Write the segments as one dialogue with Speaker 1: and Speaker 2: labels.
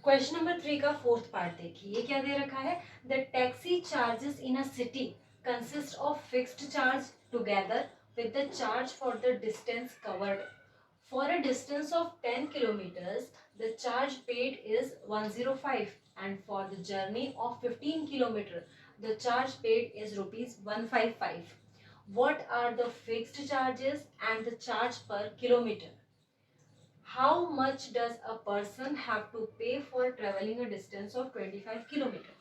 Speaker 1: Question number 3 का fourth part देखिए, ये क्या दे रखा है। The taxi charges in a city consist of fixed charge together with the charge for the distance covered. For a distance of 10 kilometers the charge paid is 105 and for the journey of 15 kilometer the charge paid is rupees 155. What are the fixed charges and the charge per kilometer? How much does a person have to pay for traveling a distance of 25 kilometer?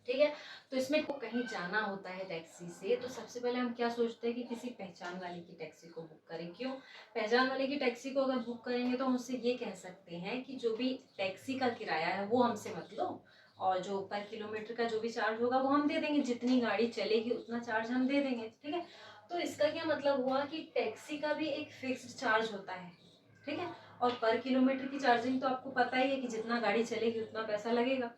Speaker 1: ठीक है, तो इसमें को कहीं जाना होता है taxi से, तो सबसे पहले हम क्या सोचते हैं कि किसी पहचान वाले की टैक्सी को बुक करें। क्यों? पहचान वाले की टैक्सी को अगर बुक करेंगे तो हम उससे ये कह सकते हैं कि जो भी टैक्सी का किराया है वो हमसे मत लो, और जो पर किलोमीटर का जो भी चार्ज होगा वो हम दे देंगे, जितनी गाड़ी चलेगी उतना चार्ज हम दे देंगे। ठीक है, तो इसका क्या मतलब हुआ कि टैक्सी का भी एक फिक्स्ड चार्ज होता है। ठीक है, और पर किलोमीटर की चार्जिंग तो आपको पता ही है कि जितना गाड़ी चलेगी उतना पैसा लगेगा।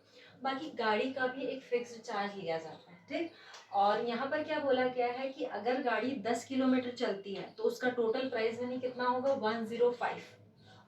Speaker 1: बाकी गाड़ी का भी एक फिक्स्ड चार्ज लिया जाता है। ठीक, और यहाँ पर क्या बोला गया है कि अगर गाड़ी 10 किलोमीटर चलती है तो उसका टोटल प्राइस मनी कितना होगा 105,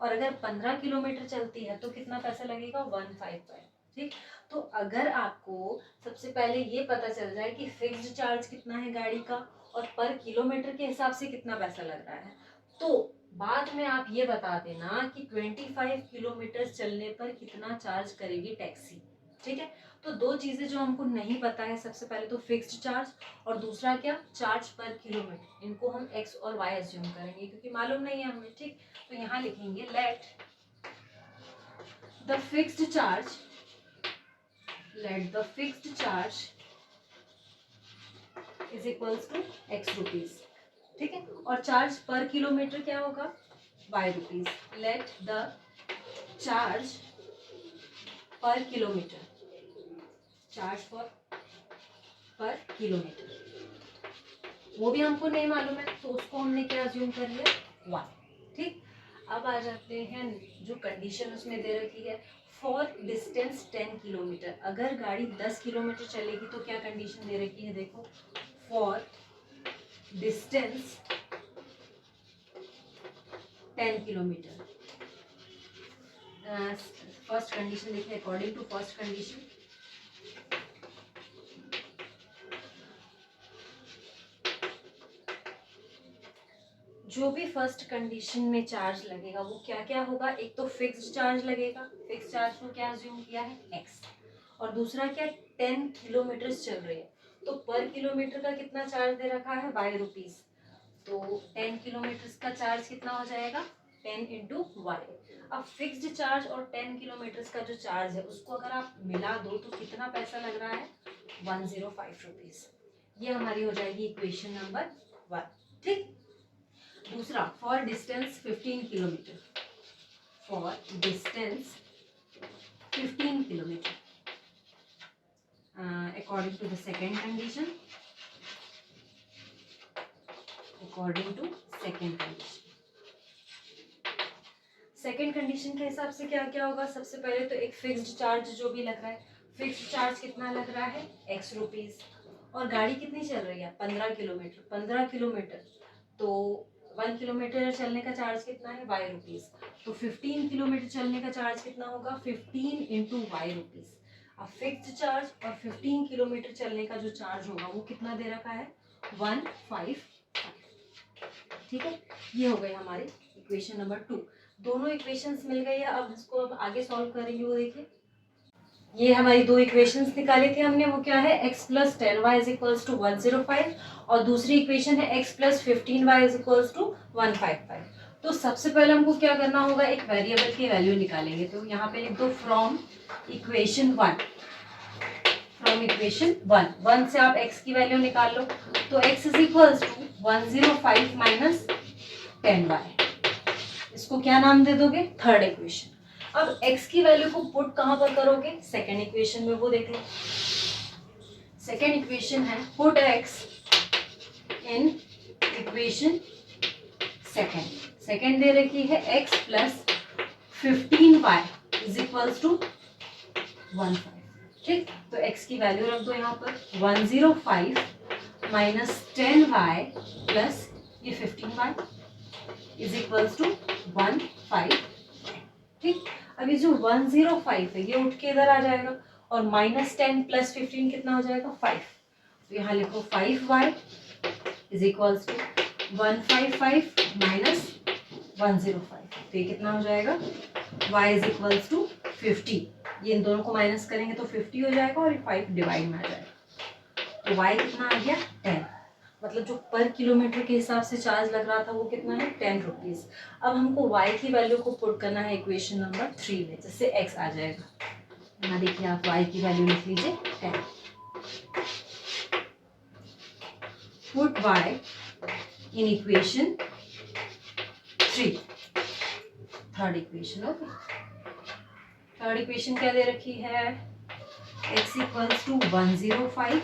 Speaker 1: और अगर 15 किलोमीटर चलती है तो कितना पैसा लगेगा 155। ठीक, तो अगर आपको सबसे पहले ये पता चल जाए कि फिक्स्ड चार्ज कितना है गाड़ी का और पर किलोमीटर के हिसाब से कितना पैसा लग रहा है, तो बाद में आप ये बता देना कि 25 किलोमीटर चलने पर कितना चार्ज करेगी टैक्सी। ठीक है, तो दो चीजें जो हमको नहीं पता है, सबसे पहले तो फिक्स्ड चार्ज और दूसरा क्या चार्ज पर किलोमीटर, इनको हम एक्स और वाई अज्यूम करेंगे क्योंकि मालूम नहीं है हमें। ठीक, तो यहाँ लिखेंगे let the fixed charge, let the fixed charge is equals to x rupees. ठीक है, और चार्ज पर किलोमीटर क्या होगा y rupees. Let the charge per kilometre, charge for per kilometre, वो भी हमको नहीं मालूम है तो उसको हमने क्या अज्यूम कर लिया 1। ठीक, अब आ जाते हैं जो कंडीशन उसमें दे रखी है फॉर डिस्टेंस 10 किलोमीटर। अगर गाड़ी 10 किलोमीटर चलेगी तो क्या कंडीशन दे रखी है, देखो for distance 10 kilometre. First condition देखिए, अकॉर्डिंग टू फर्स्ट कंडीशन जो भी फर्स्ट कंडीशन में चार्ज लगेगा वो क्या क्या होगा, एक तो फिक्स्ड चार्ज लगेगा, फिक्स्ड चार्ज को क्या अज्यूम किया है एक्स, और दूसरा क्या 10 किलोमीटर चल रही है तो पर किलोमीटर का कितना चार्ज दे रखा है वाई रुपीज, तो 10 किलोमीटर का चार्ज कितना हो जाएगा 10 इंटू वाई। अब फिक्स्ड चार्ज और 10 किलोमीटर का जो चार्ज है उसको अगर आप मिला दो तो कितना पैसा लग रहा है 105 रुपीज। ये हमारी हो जाएगी इक्वेशन नंबर 1। ठीक, दूसरा for distance 15 kilometre, for distance 15 kilometre according to the second condition, according to second condition, second condition के हिसाब से क्या क्या होगा, सबसे पहले तो एक फिक्स्ड चार्ज जो भी लग रहा है, फिक्स्ड चार्ज कितना लग रहा है एक्स रुपीज, और गाड़ी कितनी चल रही है 15 किलोमीटर, 15 किलोमीटर तो 1 किलोमीटर चलने का चार्ज कितना है वाई रुपीज, तो 15 किलोमीटर चलने का चार्ज कितना होगा 15 इंटू वाई रुपीज। अब फिक्स्ड चार्ज और 15 किलोमीटर चलने का जो चार्ज होगा वो कितना दे रखा है 155। ठीक है, ये हो गई हमारी इक्वेशन नंबर 2। दोनों इक्वेशंस मिल गई है, अब इसको अब आगे सॉल्व करेंगे। वो देखिए ये हमारी दो इक्वेशंस निकाली थी हमने, वो क्या है x plus 10y is equals to 105 और दूसरी इक्वेशन है x plus 15y is equals to 155। तो सबसे पहले हमको क्या करना होगा, एक वेरिएबल की वैल्यू निकालेंगे। तो यहाँ पे लिख दो फ्रॉम इक्वेशन 1, फ्रॉम इक्वेशन 1 से आप x की वैल्यू निकाल लो, तो x is equals to 105 minus 10y, इसको क्या नाम दे दोगे थर्ड इक्वेशन। अब x की वैल्यू को पुट कहां पर करोगे सेकेंड इक्वेशन में, वो देख लो। सेकेंड इक्वेशन है put x in equation second, second दे रखी है x plus 15y is equals to 15। ठीक, तो x की वैल्यू रख दो यहाँ पर 105 माइनस 10y प्लस ये 15y इज इक्वल्स टू 15। ठीक, अभी जो 105 है ये उठ के इधर आ जाएगा और -10 + 15 कितना हो जाएगा 5। तो यहाँ लिखो 5y is equals to 155 minus 105। तो ये कितना हो जाएगा y इज इक्वल्स टू 50। ये इन दोनों को माइनस करेंगे तो 50 हो जाएगा और 5 डिवाइड में आ जाएगा। तो y कितना आ गया 10। मतलब जो पर किलोमीटर के हिसाब से चार्ज लग रहा था वो कितना है 10 रुपीज। अब हमको y की वैल्यू को पुट करना है इक्वेशन नंबर 3 में, जिससे x आ जाएगा। यहाँ देखिए आप y की वैल्यू लिख लीजिए 10। Put y in equation 3, third equation. Okay, third equation क्या दे रखी है, x equals to 105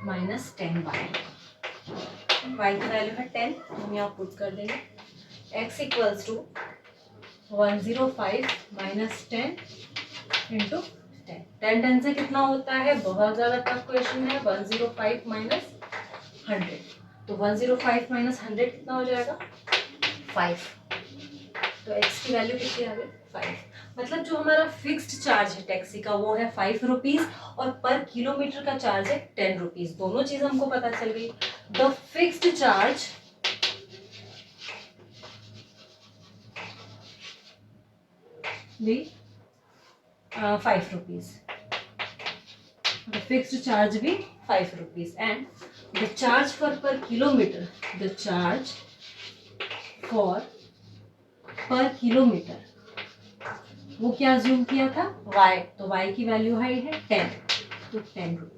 Speaker 1: minus 10y। y की वैल्यू है 10, हम यहाँ पुट कर देंगे। x equals to 105 minus 10 into 10। 10 10 से कितना होता है, बहुत ज़्यादा टफ क्वेश्चन है। 105 माइनस 100, तो 105 माइनस 100 कितना हो जाएगा 5। तो x की वैल्यू कितनी आ गई 5। मतलब जो हमारा फिक्स्ड चार्ज है टैक्सी का वो है 5 रुपीज और पर किलोमीटर का चार्ज है 10 रुपीज। दोनों चीज हमको पता चल गई। द फिक्स्ड चार्ज भी 5 रुपीज, द फिक्स्ड चार्ज भी 5 rupees and the charge for per kilometre, the charge for per kilometre वो क्या अज्यूम किया था y, तो y की वैल्यू है 10, तो 10 रुपीज।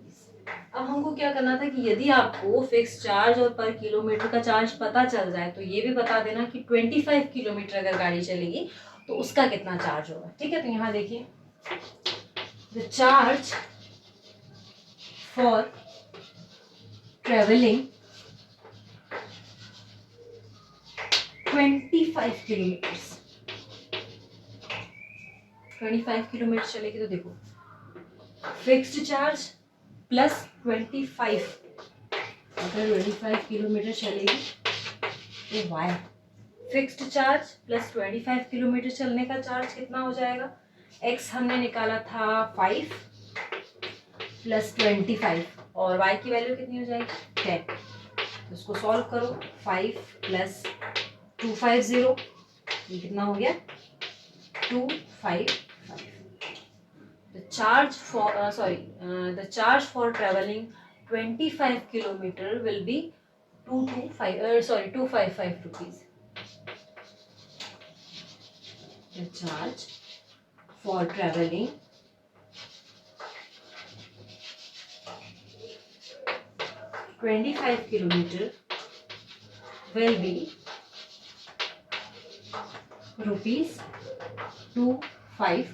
Speaker 1: अब हमको क्या करना था कि यदि आपको फिक्स चार्ज और पर किलोमीटर का चार्ज पता चल जाए तो ये भी बता देना कि 25 किलोमीटर अगर गाड़ी चलेगी तो उसका कितना चार्ज होगा। ठीक है, तो यहाँ देखिए the charge for travelling 25 kilometre, 25 kilometre चलेगी तो देखो फिक्स्ड चार्ज प्लस 25, अगर 25 किलोमीटर चलेगी तो y fixed charge plus 25 kilometre चलने का चार्ज कितना हो जाएगा। x हमने निकाला था 5 प्लस 25 और y की वैल्यू कितनी हो जाएगी 10। तो इसको सॉल्व करो, 5 प्लस 250 ये कितना हो गया 255। The charge for traveling 25 kilometer will be 255 rupees. The charge for traveling 25 kilometer will be rupees 255।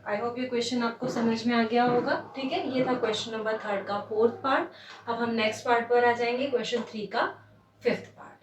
Speaker 1: I hope ये क्वेश्चन आपको समझ में आ गया होगा। ठीक है, ये था क्वेश्चन नंबर 3 का 4th पार्ट। अब हम नेक्स्ट पार्ट पर आ जाएंगे, क्वेश्चन 3 का 5th पार्ट।